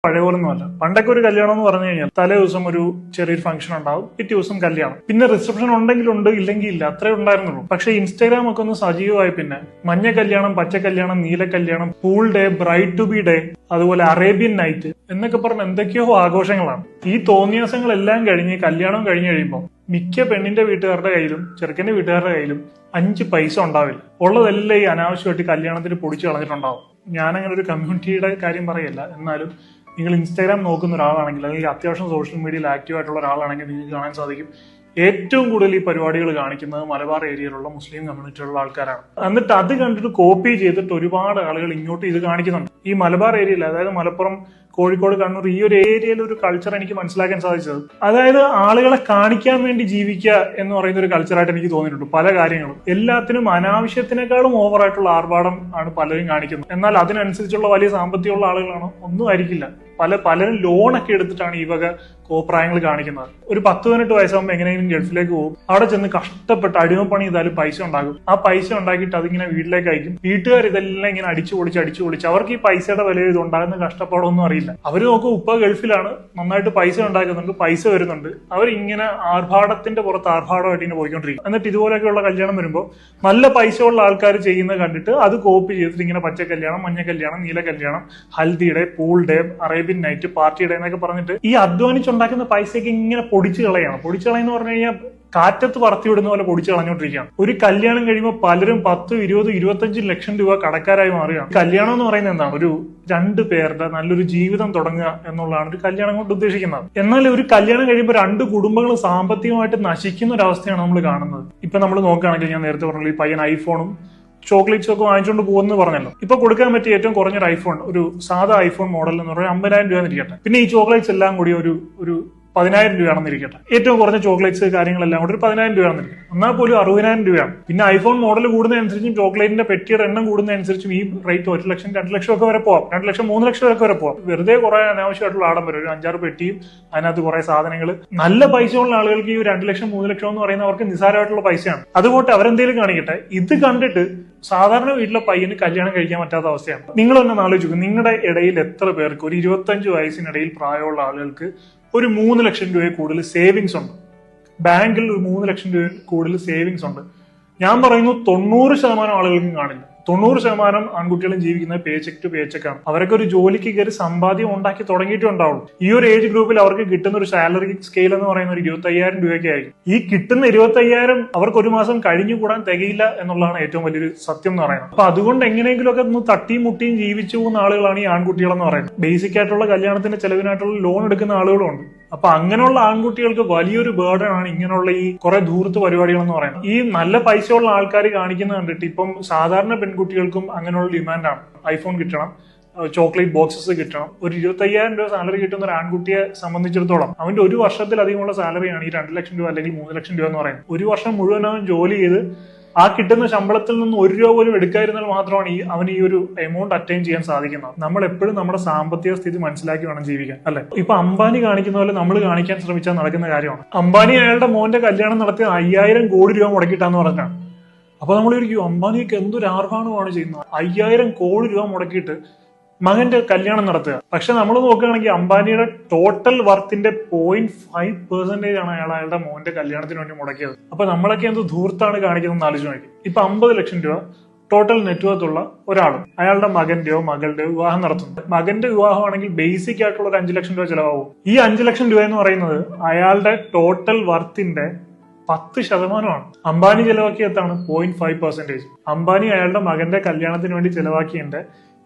പഴയ പോലൊന്നുമല്ല. പണ്ടൊക്കെ ഒരു കല്യാണം എന്ന് പറഞ്ഞു കഴിഞ്ഞാൽ തലേ ദിവസം ഒരു ചെറിയൊരു ഫംഗ്ഷൻ ഉണ്ടാവും, പിറ്റേ ദിവസം കല്യാണം, പിന്നെ റിസപ്ഷൻ ഉണ്ടെങ്കിൽ ഉണ്ട്, ഇല്ലെങ്കിൽ ഇല്ല, അത്രേ ഉണ്ടായിരുന്നുള്ളൂ. പക്ഷെ ഇൻസ്റ്റാഗ്രാം ഒക്കെ ഒന്ന് സജീവമായി പിന്നെ മഞ്ഞ കല്യാണം, പച്ച കല്യാണം, നീല കല്യാണം, pool day, bride to be day, അതുപോലെ അറേബ്യൻ നൈറ്റ് എന്നൊക്കെ പറഞ്ഞ എന്തൊക്കെയോ ആഘോഷങ്ങളാണ്. ഈ തോന്നിയാസങ്ങളെല്ലാം കഴിഞ്ഞ് കല്യാണം കഴിഞ്ഞ് കഴിയുമ്പോൾ മിക്ക പെണ്ണിന്റെ വീട്ടുകാരുടെ കയ്യിലും ചെറുക്കന്റെ വീട്ടുകാരുടെ കയ്യിലും 5 പൈസ ഉണ്ടാവില്ല. ഉള്ളതെല്ലാം ഈ അനാവശ്യമായിട്ട് കല്യാണത്തിന് പൊടിച്ചു കളഞ്ഞിട്ടുണ്ടാവും. ഞാനങ്ങനെ ഒരു കമ്മ്യൂണിറ്റിയുടെ കാര്യം പറയല്ല, എന്നാലും നിങ്ങൾ ഇൻസ്റ്റാഗ്രാം നോക്കുന്ന ഒരാളാണെങ്കിൽ അല്ലെങ്കിൽ അത്യാവശ്യം സോഷ്യൽ മീഡിയയിൽ ആക്റ്റീവ് ആയിട്ടുള്ള ഒരാളാണെങ്കിൽ നിങ്ങൾക്ക് കാണാൻ സാധിക്കും ഏറ്റവും കൂടുതൽ ഈ പരിപാടികൾ കാണിക്കുന്നത് മലബാർ ഏരിയയിലുള്ള മുസ്ലിം കമ്മ്യൂണിറ്റിയിലുള്ള ആൾക്കാരാണ്. എന്നിട്ട് അത് കണ്ടിട്ട് കോപ്പി ചെയ്തിട്ട് ഒരുപാട് ആളുകൾ ഇങ്ങോട്ട് ഇത് കാണിക്കുന്നുണ്ട്. ഈ മലബാർ ഏരിയയിൽ, അതായത് മലപ്പുറം, കോഴിക്കോട്, കണ്ണൂർ, ഈ ഒരു ഏരിയയിൽ ഒരു കൾച്ചർ എനിക്ക് മനസ്സിലാക്കാൻ സാധിച്ചത്, അതായത് ആളുകളെ കാണിക്കാൻ വേണ്ടി ജീവിക്കുക എന്ന് പറയുന്ന ഒരു കൾച്ചറായിട്ട് എനിക്ക് തോന്നിയിട്ടുണ്ട്. പല കാര്യങ്ങളും എല്ലാത്തിനും അനാവശ്യത്തിനേക്കാളും ഓവറായിട്ടുള്ള ആർഭാടം ആണ് പലരും കാണിക്കുന്നത്. എന്നാൽ അതിനനുസരിച്ചുള്ള വലിയ സാമ്പത്തികമുള്ള ആളുകളാണോ? ഒന്നും ആയിരിക്കില്ല. പലരും ലോണൊക്കെ എടുത്തിട്ടാണ് ഈ വക കോപ്രായങ്ങൾ കാണിക്കുന്നത്. ഒരു 10-18 വയസ്സാകുമ്പോൾ എങ്ങനെയെങ്കിലും ഗൾഫിലേക്ക് പോകും, അവിടെ ചെന്ന് കഷ്ടപ്പെട്ട് അടിമപ്പണി ചെയ്താലും പൈസ ഉണ്ടാകും. ആ പൈസ ഉണ്ടാക്കിയിട്ട് അതിങ്ങനെ വീട്ടിലേക്ക് അയക്കും. വീട്ടുകാർ ഇതെല്ലാം ഇങ്ങനെ അടിച്ചു പൊളിച്ച് അവർക്ക് ഈ പൈസയുടെ വില ഇതുണ്ടാകുന്ന കഷ്ടപ്പാടൊന്നും അറിയില്ല. അവര് നോക്കും, ഉപ്പ ഗൾഫിലാണ്, നന്നായിട്ട് പൈസ ഉണ്ടാക്കുന്നുണ്ട്, പൈസ വരുന്നുണ്ട്, അവരിങ്ങനെ ആർഭാടത്തിന്റെ പുറത്ത് ആർഭാടമായിട്ട് ഇങ്ങനെ പോയിക്കൊണ്ടിരിക്കും. എന്നിട്ട് ഇതുപോലെയൊക്കെയുള്ള കല്യാണം വരുമ്പോൾ നല്ല പൈസ ഉള്ള ആൾക്കാർ ചെയ്യുന്നത് കണ്ടിട്ട് അത് കോപ്പി ചെയ്തിട്ട് ഇങ്ങനെ പച്ച കല്യാണം, മഞ്ഞ കല്യാണം, നീല കല്യാണം, ഹൽദിയുടെ, പൂൾ ഡേ, അറേബ്യൻ നൈറ്റ്, പാർട്ടിയുടെ എന്നൊക്കെ പറഞ്ഞിട്ട് ഈ അധ്വാനിച്ചുണ്ടാക്കുന്ന പൈസയ്ക്ക് ഇങ്ങനെ പൊടിച്ചു കളയാണ്. പൊടിച്ചു കളയെന്ന് പറഞ്ഞു കഴിഞ്ഞാൽ കാറ്റത്ത് പറത്തി വിടുന്ന പോലെ പൊടിച്ചു കളഞ്ഞോണ്ടിരിക്കുകയാണ്. ഒരു കല്യാണം കഴിയുമ്പോൾ പലരും 10, 20, 25 ലക്ഷം രൂപ കടക്കാരായി മാറുകയാണ്. കല്യാണം എന്ന് പറയുന്നത് എന്താണ്? ഒരു 2 പേരുടെ നല്ലൊരു ജീവിതം തുടങ്ങുക എന്നുള്ളതാണ് ഒരു കല്യാണം കൊണ്ട് ഉദ്ദേശിക്കുന്നത്. എന്നാൽ ഒരു കല്യാണം കഴിയുമ്പോൾ 2 കുടുംബങ്ങൾ സാമ്പത്തികമായിട്ട് നശിക്കുന്ന ഒരു അവസ്ഥയാണ് നമ്മൾ കാണുന്നത്. ഇപ്പൊ നമ്മൾ നോക്കുകയാണെങ്കിൽ, ഞാൻ നേരത്തെ പറഞ്ഞല്ലോ, ഈ പയ്യൻ ഐഫോണും ചോക്ലേറ്റ്സ് ഒക്കെ വാങ്ങിച്ചുകൊണ്ട് പോകുന്നു പറഞ്ഞല്ലോ. ഇപ്പൊ കൊടുക്കാൻ പറ്റിയ ഏറ്റവും കുറഞ്ഞൊരു ഐഫോൺ, ഒരു സാധാ ഐഫോൺ മോഡൽ എന്ന് പറഞ്ഞാൽ 50,000 രൂപ എന്നിരിക്കട്ടെ. പിന്നെ ഈ ചോക്ലേറ്റ്സ് എല്ലാം കൂടി ഒരു 10,000 രൂപയാണെന്നിരിക്കട്ടെ. ഏറ്റവും കുറഞ്ഞ ചോക്ലേറ്റ്സ് കാര്യങ്ങളെല്ലാം കൂടി ഒരു 10,000 രൂപയാണെന്നിരിക്കും. എന്നാൽ പോലും 60,000 രൂപയാണ്. പിന്നെ ഐഫോൺ മോഡൽ കൂടുന്നതനുസരിച്ചും ചോക്ലേറ്റിന്റെ പെട്ടിയുടെ എണ്ണം കൂടുന്നതനുസരിച്ചും ഈ റേറ്റ് 1 ലക്ഷം, 2 ലക്ഷം ഒക്കെ വരെ പോവാം. 2 ലക്ഷം, 3 ലക്ഷം ഒക്കെ വരെ പോവാം. വെറുതെ കുറെ അനാവശ്യമായിട്ടുള്ള ആഡംബരം, ഒരു 5-6 പെട്ടിയും അതിനകത്ത് കുറെ സാധനങ്ങൾ. നല്ല പൈസ ഉള്ള ആളുകൾക്ക് ഈ 2 ലക്ഷം, 3 ലക്ഷം എന്ന് പറയുന്നത് അവർക്ക് നിസ്സാരമായിട്ടുള്ള പൈസയാണ്. അതുകൊണ്ട് അവരെന്തേലും കാണിക്കട്ടെ. ഇത് കണ്ടിട്ട് സാധാരണ വീട്ടിലെ പയ്യന് കല്യാണം കഴിക്കാൻ പറ്റാത്ത അവസ്ഥയാണ്. നിങ്ങൾ തന്നെ ആലോചിക്കും, നിങ്ങളുടെ ഇടയിൽ എത്ര പേർക്ക്, ഒരു 25 വയസ്സിനിടയിൽ പ്രായമുള്ള ആളുകൾക്ക് ഒരു 3 ലക്ഷം രൂപയിൽ കൂടുതൽ സേവിങ്സ് ഉണ്ട്? ബാങ്കിൽ ഒരു 3 ലക്ഷം രൂപ കൂടുതൽ സേവിങ്സ് ഉണ്ട്. ഞാൻ പറയുന്നു 90% ആളുകൾക്കും കാണില്ല. 90% ആൺകുട്ടികളും ജീവിക്കുന്നത് പേ ചെക്ക് ടു പേ ചെക്ക് ആണ്. അവരൊക്കെ ഒരു ജോലിക്ക് കയറി സമ്പാദ്യം ഉണ്ടാക്കി തുടങ്ങിയിട്ടേ ഉണ്ടാവുള്ളൂ. ഈ ഒരു ഏജ് ഗ്രൂപ്പിൽ അവർക്ക് കിട്ടുന്ന ഒരു സാലറി സ്കെയിൽ എന്ന് പറയുന്ന ഒരു 25,000 രൂപയൊക്കെ ആയിരിക്കും. ഈ കിട്ടുന്ന 25,000 അവർക്ക് ഒരു മാസം കഴിഞ്ഞു കൂടാൻ തികയില്ല എന്നുള്ളതാണ് ഏറ്റവും വലിയൊരു സത്യം എന്ന് പറയുന്നത്. അപ്പൊ അതുകൊണ്ട് എങ്ങനെയെങ്കിലും ഒക്കെ ഒന്ന് തട്ടിയും മുട്ടിയും ജീവിച്ചു പോകുന്ന ആളുകളാണ് ഈ ആൺകുട്ടികളെന്ന് പറയുന്നത്. ബേസിക് ആയിട്ടുള്ള കല്യാണത്തിന്റെ ചെലവിനായിട്ടുള്ള ലോൺ എടുക്കുന്ന ആളുകളും ഉണ്ട്. അപ്പൊ അങ്ങനെയുള്ള ആൺകുട്ടികൾക്ക് വലിയൊരു ബേർഡൻ ആണ് ഇങ്ങനെയുള്ള ഈ കുറെ ധൂർത്ത് പരിപാടികൾ എന്ന് പറയുന്നത്. ഈ നല്ല പൈസയുള്ള ആൾക്കാർ കാണിക്കുന്ന കണ്ടിട്ട് ഇപ്പം സാധാരണ പെൺകുട്ടികൾക്കും അങ്ങനെയുള്ള ഡിമാൻഡാണ്. ഐഫോൺ കിട്ടണം, ചോക്ലേറ്റ് ബോക്സസ് കിട്ടണം. ഒരു 25,000 രൂപ സാലറി കിട്ടുന്ന ഒരു ആൺകുട്ടിയെ സംബന്ധിച്ചിടത്തോളം അവന്റെ ഒരു വർഷത്തിലധികമുള്ള സാലറിയാണ് ഈ 2 ലക്ഷം രൂപ അല്ലെങ്കിൽ 3 ലക്ഷം രൂപ എന്ന് പറയുന്നത്. ഒരു വർഷം മുഴുവൻ അവൻ ജോലി ചെയ്ത് ആ കിട്ടുന്ന ശമ്പളത്തിൽ നിന്ന് 1 രൂപ പോലും എടുക്കാതിരുന്നാൽ മാത്രമാണ് അവന് ഈ ഒരു എമൗണ്ട് അറ്റൈൻ ചെയ്യാൻ സാധിക്കുന്നത്. നമ്മൾ എപ്പോഴും നമ്മുടെ സാമ്പത്തിക സ്ഥിതി മനസ്സിലാക്കി വേണം ജീവിക്കാൻ, അല്ലെ? ഇപ്പൊ അംബാനി കാണിക്കുന്ന പോലെ നമ്മൾ കാണിക്കാൻ ശ്രമിച്ചാൽ നടക്കുന്ന കാര്യമാണ്. അംബാനി അയാളുടെ മോന്റെ കല്യാണം നടത്തി 5,000 കോടി രൂപ മുടക്കിയിട്ടാന്ന് പറഞ്ഞാണ്. അപ്പൊ നമ്മൾ ഇരിക്കും, അംബാനിക്ക് എന്തൊരു ആർഭാണമാണ് ചെയ്യുന്നത്, 5,000 കോടി രൂപ മുടക്കിയിട്ട് മകന്റെ കല്യാണം നടത്തുക. പക്ഷെ നമ്മൾ നോക്കുകയാണെങ്കിൽ അംബാനിയുടെ ടോട്ടൽ വർത്തിന്റെ 0.5% ആണ് അയാളുടെ മോന്റെ കല്യാണത്തിന് വേണ്ടി മുടക്കിയത്. അപ്പൊ നമ്മളൊക്കെ എന്ത് ധൂർത്താണ് കാണിക്കുന്നത് ആലോചിച്ച് നോക്കി. ഇപ്പൊ 50 ലക്ഷം രൂപ ടോട്ടൽ നെറ്റ്വർത്ത് ഉള്ള ഒരാളും അയാളുടെ മകന്റെയോ മകളുടെയോ വിവാഹം നടത്തുന്നത്. മകന്റെ വിവാഹമാണെങ്കിൽ ബേസിക് ആയിട്ടുള്ള ഒരു 5 ലക്ഷം രൂപ ചെലവാകും. ഈ 5 ലക്ഷം രൂപ എന്ന് പറയുന്നത് അയാളുടെ ടോട്ടൽ വർത്തിന്റെ 10%. അംബാനി ചെലവാക്കിയതാണ് 0.5%. അംബാനി അയാളുടെ മകന്റെ കല്യാണത്തിന് വേണ്ടി ചെലവാക്കിയതിന്റെ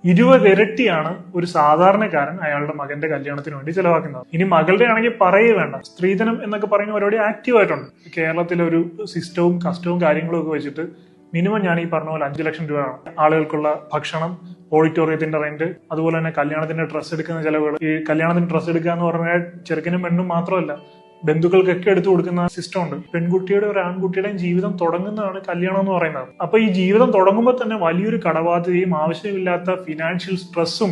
20 ഇരട്ടിയാണ് ഒരു സാധാരണക്കാരൻ അയാളുടെ മകന്റെ കല്യാണത്തിന് വേണ്ടി ചെലവാക്കുന്നത്. ഇനി മകളുടെ ആണെങ്കിൽ പറയേ വേണ്ട. സ്ത്രീധനം എന്നൊക്കെ പറയുന്ന പരിപാടി ആക്റ്റീവ് ആയിട്ടുണ്ട്. കേരളത്തിലെ ഒരു സിസ്റ്റവും കസ്റ്റവും കാര്യങ്ങളും ഒക്കെ വെച്ചിട്ട് മിനിമം ഞാൻ ഈ പറഞ്ഞ പോലെ 5 ലക്ഷം രൂപയാണ് ആളുകൾക്കുള്ള ഭക്ഷണം, ഓഡിറ്റോറിയത്തിന്റെ റെന്റ്, അതുപോലെ തന്നെ കല്യാണത്തിന്റെ ഡ്രസ്സ് എടുക്കുന്ന ചെലവുകൾ. ഈ കല്യാണത്തിന് ഡ്രസ്സ് എടുക്കുക എന്ന് പറഞ്ഞാൽ ചെറുക്കനും പെണ്ണും മാത്രമല്ല, ബന്ധുക്കൾക്കൊക്കെ എടുത്തു കൊടുക്കുന്ന സിസ്റ്റം ഉണ്ട്. പെൺകുട്ടിയുടെ ഒരു ആൺകുട്ടിയുടെയും ജീവിതം തുടങ്ങുന്നതാണ് കല്യാണം എന്ന് പറയുന്നത്. അപ്പൊ ഈ ജീവിതം തുടങ്ങുമ്പോൾ തന്നെ വലിയൊരു കടബാധ്യതയും ആവശ്യമില്ലാത്ത ഫിനാൻഷ്യൽ സ്ട്രെസ്സും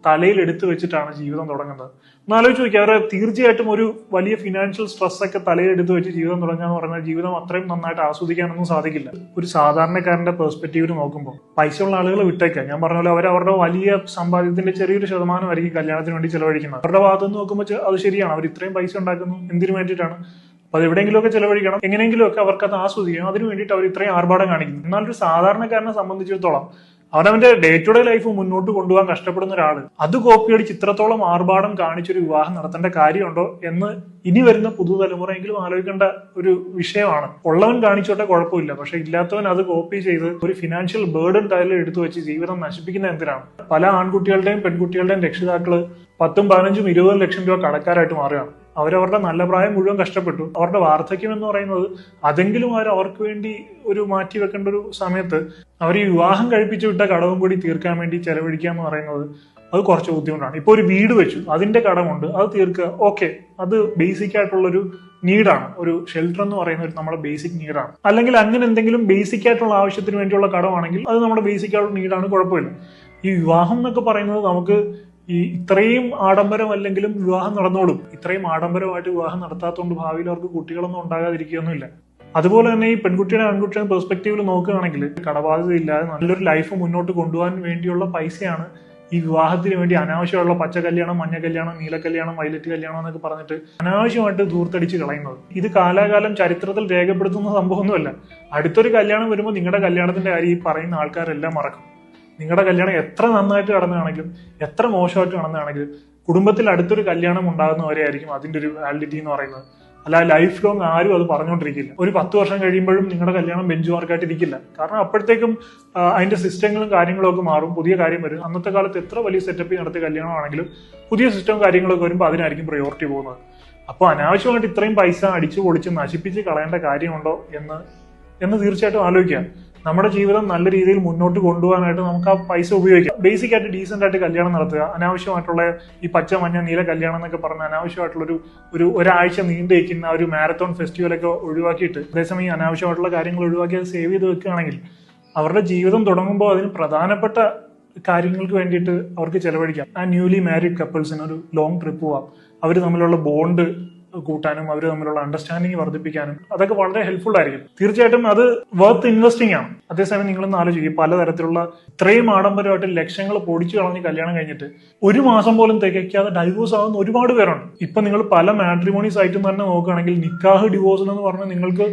തലയിൽ എടുത്തു വെച്ചിട്ടാണ് ജീവിതം തുടങ്ങുന്നത്. ഒന്ന് ആലോചിച്ച് നോക്കി, അവരെ തീർച്ചയായിട്ടും ഒരു വലിയ ഫിനാൻഷ്യൽ സ്ട്രെസ് ഒക്കെ തലയിൽ എടുത്തു വെച്ച് ജീവിതം തുടങ്ങുക എന്ന് പറഞ്ഞാൽ ജീവിതം അത്രയും നന്നായിട്ട് ആസ്വദിക്കാനൊന്നും സാധിക്കില്ല. ഒരു സാധാരണക്കാരന്റെ പെർസ്പെക്റ്റീവിൽ നോക്കുമ്പോൾ പൈസ ഉള്ള ആളുകൾ വിട്ടേക്കാം, ഞാൻ പറഞ്ഞ പോലെ അവരുടെ വലിയ സമ്പാദ്യത്തിന്റെ ചെറിയൊരു ശതമാനമായിരിക്കും കല്യാണത്തിന് വേണ്ടി ചെലവഴിക്കുന്നത്. അവരുടെ ഭാഗത്തുനിന്ന് നോക്കുമ്പോൾ അത് ശരിയാണ്, അവർ ഇത്രയും പൈസ ഉണ്ടാക്കുന്നു എന്തിനു വേണ്ടിയിട്ടാണ്? അപ്പൊ അത് എവിടെയെങ്കിലുമൊക്കെ ചെലവഴിക്കണം, എങ്ങനെയെങ്കിലുമൊക്കെ അവർക്ക് അത് ആസ്വദിക്കണം, അതിന് വേണ്ടിയിട്ട് അവർ ഇത്രയും ആർഭാടം കാണിക്കുന്നു. എന്നാൽ ഒരു സാധാരണക്കാരനെ സംബന്ധിച്ചിടത്തോളം അവനവന്റെ ഡേ ടു ഡേ ലൈഫ് മുന്നോട്ട് കൊണ്ടുപോകാൻ കഷ്ടപ്പെടുന്ന ഒരാള് അത് കോപ്പി അടിച്ച് ഇത്രത്തോളം ആർഭാടം കാണിച്ചൊരു വിവാഹം നടത്തേണ്ട കാര്യമുണ്ടോ എന്ന് ഇനി വരുന്ന പുതുതലമുറയെങ്കിലും ആലോചിക്കേണ്ട ഒരു വിഷയമാണ്. ഉള്ളവൻ കാണിച്ചോട്ടെ, കുഴപ്പമില്ല, പക്ഷെ ഇല്ലാത്തവൻ അത് കോപ്പി ചെയ്ത് ഒരു ഫിനാൻഷ്യൽ ബേർഡൻ തലയിൽ എടുത്തു വെച്ച് ജീവിതം നശിപ്പിക്കുന്ന എന്തിനാണ്? പല ആൺകുട്ടികളുടെയും പെൺകുട്ടികളുടെയും രക്ഷിതാക്കള് 10, 15, 20 ലക്ഷം രൂപ കടക്കാരായിട്ട് മാറുകയാണ്. അവരവരുടെ നല്ല പ്രായം മുഴുവൻ കഷ്ടപ്പെട്ടു. അവരുടെ വാർദ്ധക്യം എന്ന് പറയുന്നത് അതെങ്കിലും അവർക്ക് വേണ്ടി ഒരു മാറ്റി വെക്കേണ്ട ഒരു സമയത്ത് അവർ ഈ വിവാഹം കഴിപ്പിച്ചു വിട്ട കടവും കൂടി തീർക്കാൻ വേണ്ടി ചെലവഴിക്കുക എന്ന് പറയുന്നത് അത് കുറച്ച് ബുദ്ധിമുട്ടാണ്. ഇപ്പൊ ഒരു വീട് വെച്ചു, അതിന്റെ കടമുണ്ട്, അത് തീർക്കുക, ഓക്കെ, അത് ബേസിക് ആയിട്ടുള്ളൊരു നീഡാണ്. ഒരു ഷെൽട്ടർ എന്ന് പറയുന്ന ഒരു നമ്മുടെ ബേസിക് നീഡാണ്. അല്ലെങ്കിൽ അങ്ങനെ എന്തെങ്കിലും ബേസിക് ആയിട്ടുള്ള ആവശ്യത്തിന് വേണ്ടിയുള്ള കടമാണെങ്കിൽ അത് നമ്മുടെ ബേസിക് ആയിട്ടുള്ള നീഡാണ്, കുഴപ്പമില്ല. ഈ വിവാഹം എന്നൊക്കെ പറയുന്നത് നമുക്ക് ഈ ഇത്രയും ആഡംബരം അല്ലെങ്കിലും വിവാഹം നടന്നോളും. ഇത്രയും ആഡംബരമായിട്ട് വിവാഹം നടത്താത്തതുകൊണ്ട് ഭാവിയിൽ അവർക്ക് കുട്ടികളൊന്നും ഉണ്ടാകാതിരിക്കുകയൊന്നുമില്ല. അതുപോലെ തന്നെ ഈ പെൺകുട്ടിയുടെ ആൺകുട്ടിയുടെ പെർസ്പെക്റ്റീവിൽ നോക്കുകയാണെങ്കിൽ കടബാധ്യത ഇല്ലാതെ നല്ലൊരു ലൈഫ് മുന്നോട്ട് കൊണ്ടുപോകാൻ വേണ്ടിയുള്ള പൈസയാണ് ഈ വിവാഹത്തിന് വേണ്ടി അനാവശ്യമുള്ള പച്ച കല്യാണം, മഞ്ഞ കല്യാണം, നീല കല്യാണം, വയലറ്റ് കല്യാണം എന്നൊക്കെ പറഞ്ഞിട്ട് അനാവശ്യമായിട്ട് ദൂർത്തടിച്ച് കളയുന്നത്. ഇത് കാലാകാലം ചരിത്രത്തിൽ രേഖപ്പെടുത്തുന്ന സംഭവമൊന്നുമല്ല. അടുത്തൊരു കല്യാണം വരുമ്പോൾ നിങ്ങളുടെ കല്യാണത്തിന്റെ കാര്യം ഈ പറയുന്ന ആൾക്കാരെല്ലാം മറക്കും. നിങ്ങളുടെ കല്യാണം എത്ര നന്നായിട്ട് നടന്നതാണെങ്കിലും എത്ര മോശമായിട്ട് നടന്നതാണെങ്കിലും കുടുംബത്തിൽ അടുത്തൊരു കല്യാണം ഉണ്ടാകുന്നവരെയായിരിക്കും അതിന്റെ ഒരു വാലിഡിറ്റി എന്ന് പറയുന്നത്. അല്ല ലൈഫ് ലോങ് ആരും അത് പറഞ്ഞുകൊണ്ടിരിക്കില്ല. ഒരു 10 വർഷം കഴിയുമ്പോഴും നിങ്ങളുടെ കല്യാണം ബെഞ്ച് മാർക്കായിട്ട് ഇരിക്കില്ല. കാരണം അപ്പോഴത്തേക്കും അതിന്റെ സിസ്റ്റങ്ങളും കാര്യങ്ങളും ഒക്കെ മാറും, പുതിയ കാര്യം വരും. അന്നത്തെ കാലത്ത് എത്ര വലിയ സെറ്റപ്പ് നടത്തിയ കല്യാണമാണെങ്കിലും പുതിയ സിസ്റ്റവും കാര്യങ്ങളൊക്കെ വരുമ്പോൾ അതിനായിരിക്കും പ്രയോറിറ്റി പോകുന്നത്. അപ്പോൾ അനാവശ്യമായിട്ട് ഇത്രയും പൈസ അടിച്ചു പൊളിച്ച് നശിപ്പിച്ച് കളയേണ്ട കാര്യമുണ്ടോ എന്ന് തീർച്ചയായിട്ടും ആലോചിക്കാം. നമ്മുടെ ജീവിതം നല്ല രീതിയിൽ മുന്നോട്ട് കൊണ്ടുപോകാനായിട്ട് നമുക്ക് ആ പൈസ ഉപയോഗിക്കാം. ബേസിക് ആയിട്ട് ഡീസെന്റ് ആയിട്ട് കല്യാണം നടത്തുക, അനാവശ്യമായിട്ടുള്ള ഈ പച്ച, മഞ്ഞ, നീല കല്യാണം എന്നൊക്കെ പറഞ്ഞ അനാവശ്യമായിട്ടുള്ള ഒരാഴ്ച നീണ്ടേക്കുന്ന ഒരു മാരത്തോൺ ഫെസ്റ്റിവലൊക്കെ ഒഴിവാക്കിയിട്ട് അതേസമയം ഈ അനാവശ്യമായിട്ടുള്ള കാര്യങ്ങൾ ഒഴിവാക്കി അത് സേവ് ചെയ്ത് വെക്കുകയാണെങ്കിൽ അവരുടെ ജീവിതം തുടങ്ങുമ്പോൾ അതിന് പ്രധാനപ്പെട്ട കാര്യങ്ങൾക്ക് വേണ്ടിയിട്ട് അവർക്ക് ചെലവഴിക്കാം. ആ ന്യൂലി മാരീഡ് കപ്പിൾസിന് ഒരു ലോങ് ട്രിപ്പ് പോവാം, അവർ തമ്മിലുള്ള ബോണ്ട് കൂട്ടാനും അവർ തമ്മിലുള്ള അണ്ടർസ്റ്റാൻഡിങ് വർദ്ധിപ്പിക്കാനും അതൊക്കെ വളരെ ഹെൽപ്ഫുൾ ആയിരിക്കും. തീർച്ചയായിട്ടും അത് വർത്ത് ഇൻവെസ്റ്റിംഗ് ആണ്. അതേസമയം നിങ്ങളൊന്ന് ആലോചിക്കും, പലതരത്തിലുള്ള ഇത്രയും ആഡംബരമായിട്ട് ലക്ഷങ്ങൾ പൊടിച്ചു കളഞ്ഞ് കല്യാണം കഴിഞ്ഞിട്ട് 1 മാസം പോലും തികയ്ക്കാതെ ഡൈവോഴ്സ് ആവുന്ന ഒരുപാട് പേരുണ്ട്. ഇപ്പൊ നിങ്ങൾ പല മാട്രിമോണി സൈറ്റും തന്നെ നോക്കുകയാണെങ്കിൽ നിക്കാഹ് ഡിവോഴ്സ് എന്ന് പറഞ്ഞാൽ നിങ്ങൾക്ക്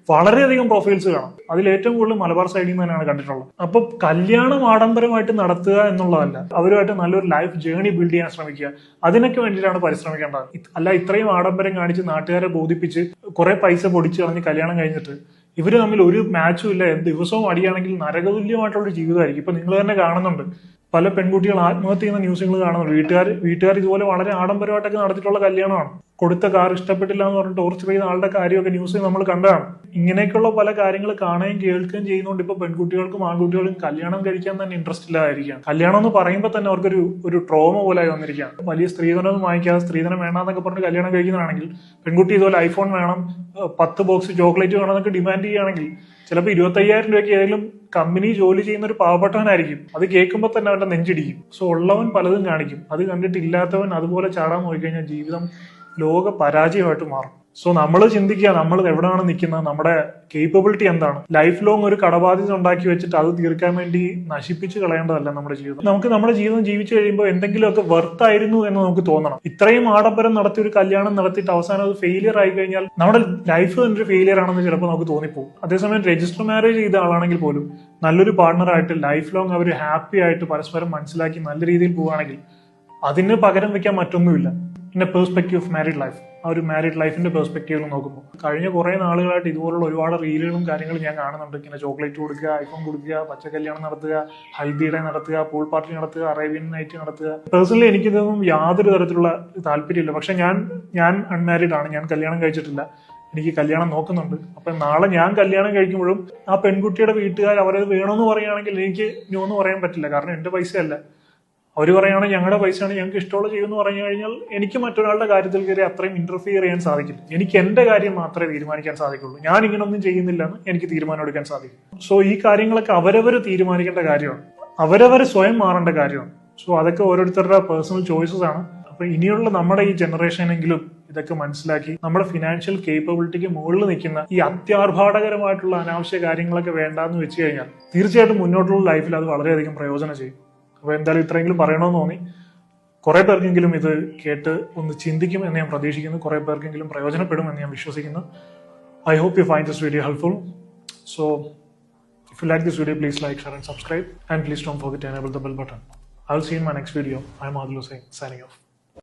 വളരെയധികം പ്രൊഫൈൽസ് കാണാം. അതിൽ ഏറ്റവും കൂടുതൽ മലബാർ സൈഡിൽ നിന്ന് തന്നെയാണ് കണ്ടിട്ടുള്ളത്. അപ്പൊ കല്യാണം ആഡംബരമായിട്ട് നടത്തുക എന്നുള്ളതല്ല, അവരുമായിട്ട് നല്ലൊരു ലൈഫ് ജേർണി ബിൽഡ് ചെയ്യാൻ ശ്രമിക്കുക, അതിനൊക്കെ വേണ്ടിയിട്ടാണ് പരിശ്രമിക്കേണ്ടത്. അല്ല ഇത്രയും ആഡംബരം കാണിച്ച് നാട്ടുകാരെ ബോധിപ്പിച്ച് കുറെ പൈസ പൊടിച്ച് കളഞ്ഞ് കല്യാണം കഴിഞ്ഞിട്ട് ഇവര് തമ്മിൽ ഒരു മാച്ചും ഇല്ല, ദിവസവും അടിയാണെങ്കിൽ നരകതുല്യമായിട്ടുള്ള ജീവിതമായിരിക്കും. ഇപ്പൊ നിങ്ങൾ തന്നെ കാണുന്നുണ്ട്, പല പെൺകുട്ടികൾ ആത്മഹത്യ ചെയ്യുന്ന ന്യൂസുകൾ കാണുന്നുണ്ട്. വീട്ടുകാർ ഇതുപോലെ വളരെ ആഡംബരമായിട്ടൊക്കെ നടത്തിയിട്ടുള്ള കല്യാണമാണ്. കൊടുത്ത കാർ ഇഷ്ടപ്പെട്ടില്ല എന്ന് പറഞ്ഞിട്ട് ടോർച്ചർ ചെയ്ത ആളുടെ കാര്യമൊക്കെ ന്യൂസിൽ നമ്മൾ കണ്ടതാണ്. ഇങ്ങനെയൊക്കെയുള്ള പല കാര്യങ്ങൾ കാണുകയും കേൾക്കുകയും ചെയ്യുന്നതുകൊണ്ട് ഇപ്പൊ പെൺകുട്ടികൾക്കും ആൺകുട്ടികൾക്കും കല്യാണം കഴിക്കാൻ തന്നെ ഇൻട്രസ്റ്റ് ഇല്ലാതിരിക്കുകയാണ്. കല്യാണം എന്ന് പറയുമ്പോൾ തന്നെ അവർക്കൊരു ട്രോമ പോലെ വന്നിരിക്കുകയാണ്. വലിയ സ്ത്രീധനം വാങ്ങിക്കാതെ സ്ത്രീധനം വേണമെന്നൊക്കെ പറഞ്ഞ് കല്യാണം കഴിക്കുന്നതാണെങ്കിൽ പെൺകുട്ടി ഇതുപോലെ ഐഫോൺ വേണം, 10 ബോക്സ് ചോക്ലേറ്റ് വേണം എന്നൊക്കെ ഡിമാൻഡ് ചെയ്യുകയാണെങ്കിൽ ചിലപ്പോൾ 25,000 രൂപയ്ക്ക് ഏതെങ്കിലും കമ്പനി ജോലി ചെയ്യുന്ന ഒരു പാവപ്പെട്ടവനായിരിക്കും. അത് കേൾക്കുമ്പോൾ തന്നെ അവന്റെ നെഞ്ചിടിക്കും. സോ ഉള്ളവൻ പലതും കാണിക്കും, അത് കണ്ടിട്ട് ഇല്ലാത്തവൻ അതുപോലെ ചാടാൻ നോക്കിക്കഴിഞ്ഞാൽ ജീവിതം ലോക പരാജയമായിട്ട് മാറും. സോ നമ്മൾ ചിന്തിക്കുക, നമ്മൾ എവിടെയാണ് നിൽക്കുന്നത്, നമ്മുടെ കേപ്പബിലിറ്റി എന്താണ്. ലൈഫ് ലോങ് ഒരു കടബാധ്യത ഉണ്ടാക്കി വെച്ചിട്ട് അത് തീർക്കാൻ വേണ്ടി നശിപ്പിച്ച് കളയേണ്ടതല്ല നമ്മുടെ ജീവിതം. നമുക്ക് നമ്മുടെ ജീവിതം ജീവിച്ചു കഴിയുമ്പോൾ എന്തെങ്കിലുമൊക്കെ വർത്ത് ആയിരുന്നു എന്ന് നമുക്ക് തോന്നണം. ഇത്രയും ആഡംബരം നടത്തി ഒരു കല്യാണം നടത്തിയിട്ട് അവസാനം അത് ഫെയിലിയർ ആയി കഴിഞ്ഞാൽ നമ്മുടെ ലൈഫ് തന്നെ ഒരു ഫെയിലിയർ ആണെന്ന് ചിലപ്പോൾ നമുക്ക് തോന്നിപ്പോകും. അതേസമയം രജിസ്റ്റർ മാരേജ് ചെയ്ത ആളാണെങ്കിൽ പോലും നല്ലൊരു പാർട്ണറായിട്ട് ലൈഫ് ലോങ് അവർ ഹാപ്പി ആയിട്ട് പരസ്പരം മനസ്സിലാക്കി നല്ല രീതിയിൽ പോവുകയാണെങ്കിൽ അതിന് പകരം വെക്കാൻ മറ്റൊന്നുമില്ല. പിന്നെ പെർസ്പെക്റ്റീവ് ഓഫ് മാരീഡ് ലൈഫ്, ആ ഒരു മാരീഡ് ലൈഫിന്റെ പെർസ്പെക്റ്റീവിൽ നോക്കുമ്പോൾ കഴിഞ്ഞ കുറെ നാളുകളായിട്ട് ഇതുപോലുള്ള ഒരുപാട് റീലുകളും കാര്യങ്ങളും ഞാൻ കാണുന്നുണ്ട്. ഇങ്ങനെ ചോക്ലേറ്റ് കൊടുക്കുക, ഐഫോൺ കൊടുക്കുക, പച്ച കല്യാണം നടത്തുക, ഹൽദി ഡേ നടത്തുക, പൂൾ പാർട്ടി നടത്തുക, അറേബ്യൻ നൈറ്റ് നടത്തുക. പേഴ്സണലി എനിക്കിതൊന്നും യാതൊരു തരത്തിലുള്ള താല്പര്യമില്ല. പക്ഷെ ഞാൻ അൺമാരീഡ് ആണ്, ഞാൻ കല്യാണം കഴിച്ചിട്ടില്ല, എനിക്ക് കല്യാണം നോക്കുന്നുണ്ട്. അപ്പൊ നാളെ ഞാൻ കല്യാണം കഴിക്കുമ്പോഴും ആ പെൺകുട്ടിയുടെ വീട്ടുകാർ അവരത് വേണമെന്ന് പറയുകയാണെങ്കിൽ എനിക്ക് നോ എന്ന് പറയാൻ പറ്റില്ല. കാരണം എന്റെ പൈസയല്ല. അവർ പറയുകയാണെങ്കിൽ ഞങ്ങളുടെ പൈസയാണ്, ഞങ്ങൾക്ക് ഇഷ്ടമുള്ള ചെയ്യുമെന്ന് പറഞ്ഞു കഴിഞ്ഞാൽ എനിക്ക് മറ്റൊരാളുടെ കാര്യത്തിൽ കയറി അത്രയും ഇന്റർഫിയർ ചെയ്യാൻ സാധിക്കില്ല. എനിക്ക് എന്റെ കാര്യം മാത്രമേ തീരുമാനിക്കാൻ സാധിക്കുള്ളൂ. ഞാൻ ഇങ്ങനൊന്നും ചെയ്യുന്നില്ല എന്ന് എനിക്ക് തീരുമാനം എടുക്കാൻ സാധിക്കും. സോ ഈ കാര്യങ്ങളൊക്കെ അവരവർ തീരുമാനിക്കേണ്ട കാര്യമാണ്, അവരവർ സ്വയം മാറേണ്ട കാര്യമാണ്. സോ അതൊക്കെ ഓരോരുത്തരുടെ പേഴ്സണൽ ചോയ്സസ് ആണ്. അപ്പൊ ഇനിയുള്ള നമ്മുടെ ഈ ജനറേഷനെങ്കിലും ഇതൊക്കെ മനസ്സിലാക്കി നമ്മുടെ ഫിനാൻഷ്യൽ കേപ്പബിലിറ്റിക്ക് മുകളിൽ നിൽക്കുന്ന ഈ അത്യാർഭാടകരമായിട്ടുള്ള അനാവശ്യ കാര്യങ്ങളൊക്കെ വേണ്ടാന്ന് വെച്ച് കഴിഞ്ഞാൽ തീർച്ചയായിട്ടും മുന്നോട്ടുള്ള ലൈഫിൽ അത് വളരെയധികം പ്രയോജനം ചെയ്യും. അപ്പൊ എന്തായാലും ഇത്രയെങ്കിലും പറയണമെന്ന് തോന്നി. കുറെ പേർക്കെങ്കിലും ഇത് കേട്ട് ഒന്ന് ചിന്തിക്കും എന്ന് ഞാൻ പ്രതീക്ഷിക്കുന്നു. കുറെ പേർക്കെങ്കിലും പ്രയോജനപ്പെടും എന്ന് ഞാൻ വിശ്വസിക്കുന്നു. I hope you find this video helpful. So if you like this video, please like, share and subscribe. And please don't forget to enable the bell button. I'll see you in my next video. I'm Adil Hussain signing off.